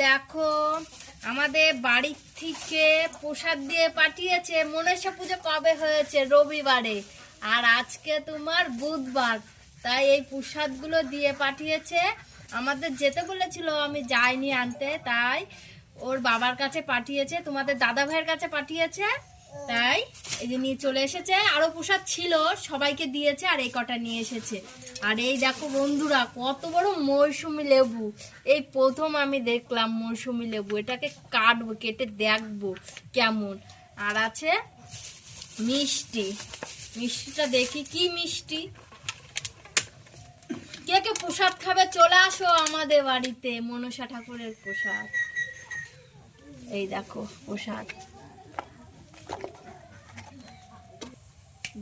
দেখো আমাদের বাড়ি থেকে প্রসাদ দিয়ে পাঠিয়েছে। মনসা পুজো কবে হয়েছে? রবিবারে। আর আজকে তোমার বুধবার, তাই এই প্রসাদগুলো দিয়ে পাঠিয়েছে। আমাদের যেতে বলেছিল, আমি যাইনি আনতে, তাই ওর বাবার কাছে পাঠিয়েছে, তোমাদের দাদা ভাইয়ের কাছে পাঠিয়েছে, তাই এই যে নিয়ে চলে এসেছে। আরো প্রসাদ ছিল, সবাইকে দিয়েছে, আর এই কটা নিয়ে এসেছে। আর এই দেখো বন্ধুরা, কত বড় মৌসুমী লেবু, এই প্রথম আমি দেখলাম মৌসুমী লেবু। এটাকে কাটবো, কেটে দেখবো কেমন। আর আছে মিষ্টি, মিষ্টিটা দেখি কি মিষ্টি। কে কে প্রসাদ খাবে চলে আসো আমাদের বাড়িতে, মনসা ঠাকুরের প্রসাদ। এই দেখো প্রসাদ,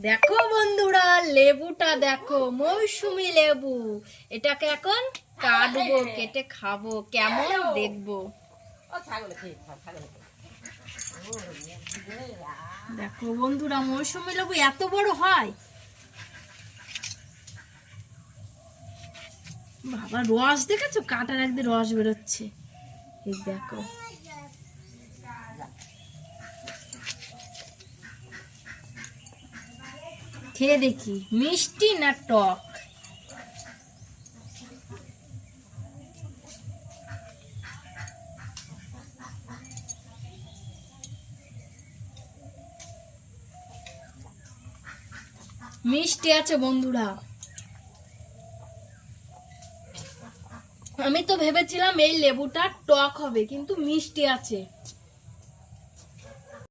দেখো বন্ধুরা লেবুটা দেখো, মৌসুমী লেবু। এটাকে এখন কাটবো, কেটে খাবো, কেমন দেখবো। দেখো বন্ধুরা, মৌসুমী লেবু এত বড় হয়। বাবা, রস দেখেছো? কাটার একদিন রস বেরোচ্ছে। এই দেখো, খেয়ে দেখি মিষ্টি না টক। মিষ্টি আছে বন্ধুরা। আমি তো ভেবেছিলাম এই লেবুটা টক হবে, কিন্তু মিষ্টি আছে।